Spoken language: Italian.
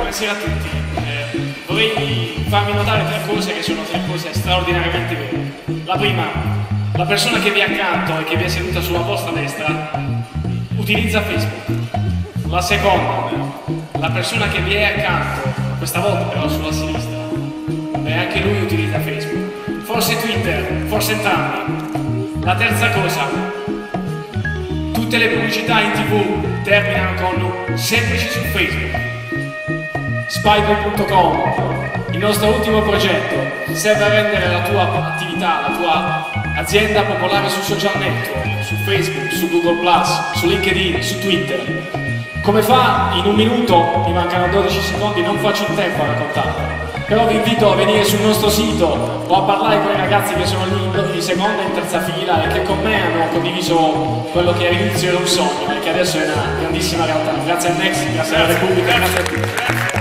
buonasera a tutti. Vorrei farvi notare tre cose che sono tre cose straordinariamente vere. La prima, la persona che vi è accanto e che vi è seduta sulla vostra destra utilizza Facebook. La seconda, la persona che vi è accanto, questa volta però sulla sinistra, e anche lui utilizza Facebook. Forse Twitter, forse entrambi. La terza cosa, tutte le pubblicità in TV terminano con semplici su Facebook. Spyboy.com, il nostro ultimo progetto, serve a rendere la tua attività, la tua azienda popolare su social network, su Facebook, su Google+, su LinkedIn, su Twitter. Come fa? In un minuto, mi mancano 12 secondi, non faccio in tempo a raccontarlo. Però vi invito a venire sul nostro sito o a parlare con i ragazzi che sono lì in seconda e in terza fila e che con me hanno condiviso quello che all'inizio era un sogno e che adesso è una grandissima realtà. Grazie al Next, grazie alla Repubblica, grazie a tutti.